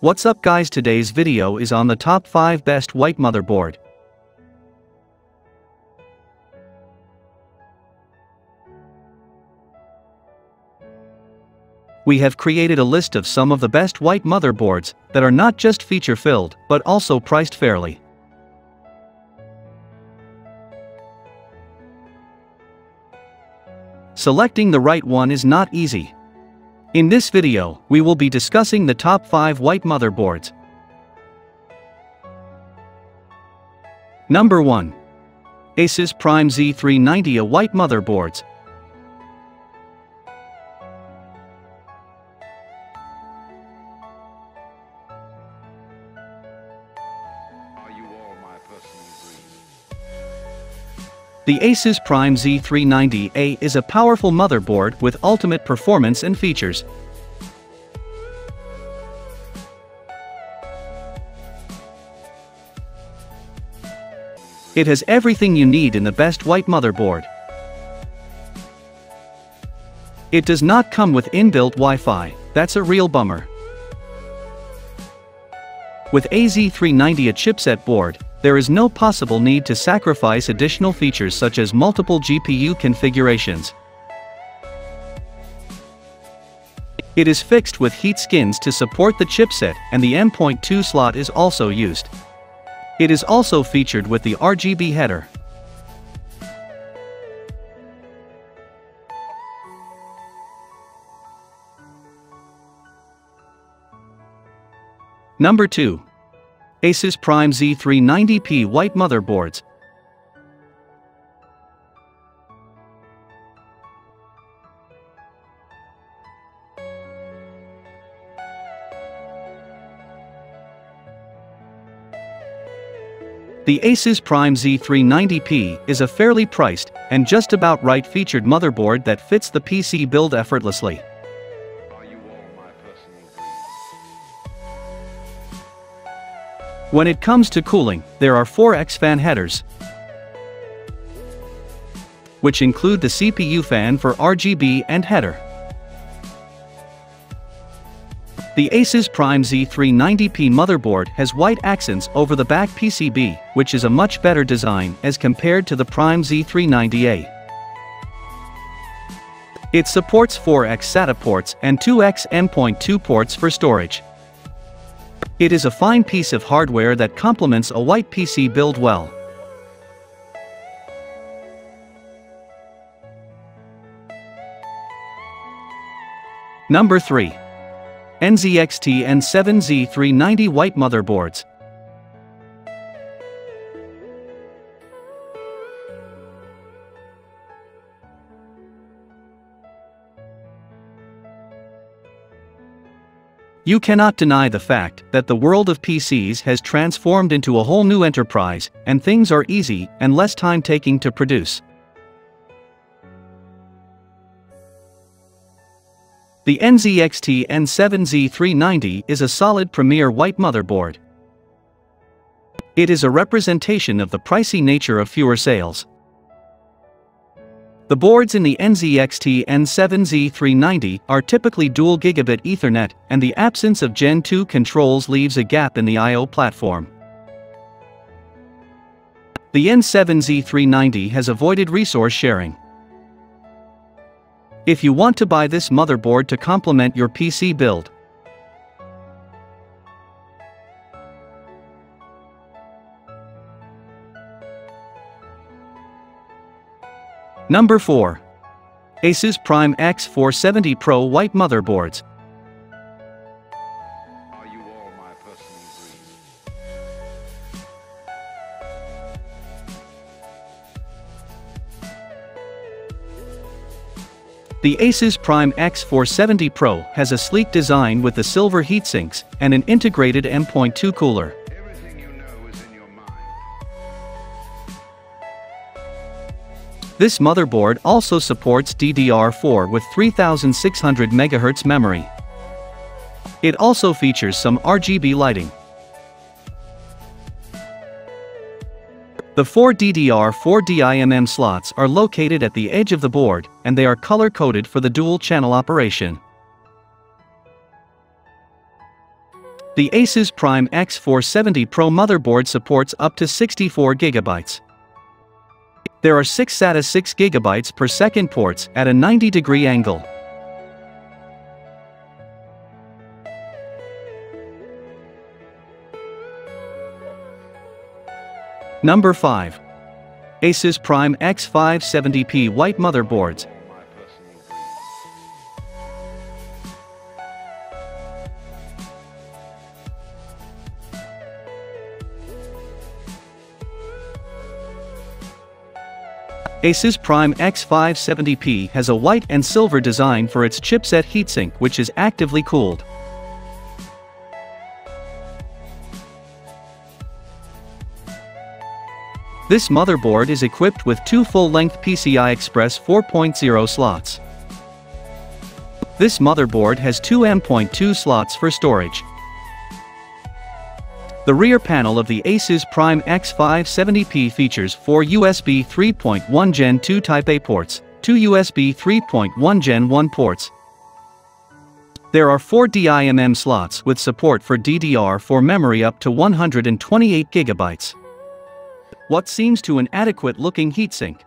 What's up guys, today's video is on the top 5 best white motherboard. We have created a list of some of the best white motherboards that are not just feature-filled but also priced fairly. Selecting the right one is not easy. In this video, we will be discussing the top 5 white motherboards. Number 1. Asus Prime Z390, a white motherboards. The Asus Prime Z390A is a powerful motherboard with ultimate performance and features. It has everything you need in the best white motherboard. It does not come with inbuilt Wi-Fi, that's a real bummer. With a Z390 chipset board, there is no possible need to sacrifice additional features such as multiple GPU configurations. It is fixed with heat skins to support the chipset, and the M.2 slot is also used. It is also featured with the RGB header. Number 2. Asus Prime Z390P white motherboards. The Asus Prime Z390P is a fairly priced and just about right featured motherboard that fits the PC build effortlessly. When it comes to cooling, there are 4x fan headers, which include the CPU fan for RGB and header. The Asus Prime Z390P motherboard has white accents over the back PCB, which is a much better design as compared to the Prime Z390A. It supports 4x SATA ports and 2x M.2 ports for storage. It is a fine piece of hardware that complements a white PC build well. Number 3. NZXT N7 Z390 white motherboards. You cannot deny the fact that the world of PCs has transformed into a whole new enterprise, and things are easy and less time-taking to produce. The NZXT N7 Z390 is a solid premier white motherboard. It is a representation of the pricey nature of fewer sales. The boards in the NZXT N7 Z390 are typically dual gigabit Ethernet, and the absence of Gen 2 controls leaves a gap in the I/O platform. The N7 Z390 has avoided resource sharing. If you want to buy this motherboard to complement your PC build, Number 4. Asus Prime X470 Pro white motherboards. The Asus Prime X470 Pro has a sleek design with the silver heatsinks and an integrated M.2 cooler. This motherboard also supports DDR4 with 3600 MHz memory. It also features some RGB lighting. The 4 DDR4 DIMM slots are located at the edge of the board, and they are color-coded for the dual-channel operation. The Asus Prime X470 Pro motherboard supports up to 64 GB. There are 6 SATA 6 GB per second ports at a 90-degree angle. Number 5. Asus Prime X570p White Motherboards. Asus Prime X570p has a white and silver design for its chipset heatsink, which is actively cooled. This motherboard is equipped with 2 full-length PCI Express 4.0 slots. This motherboard has 2 M.2 slots for storage. The rear panel of the Asus Prime X570p features 4 USB 3.1 Gen 2 Type A ports, 2 USB 3.1 Gen 1 ports. There are 4 DIMM slots with support for DDR4 memory up to 128 GB. What seems to an adequate-looking heatsink.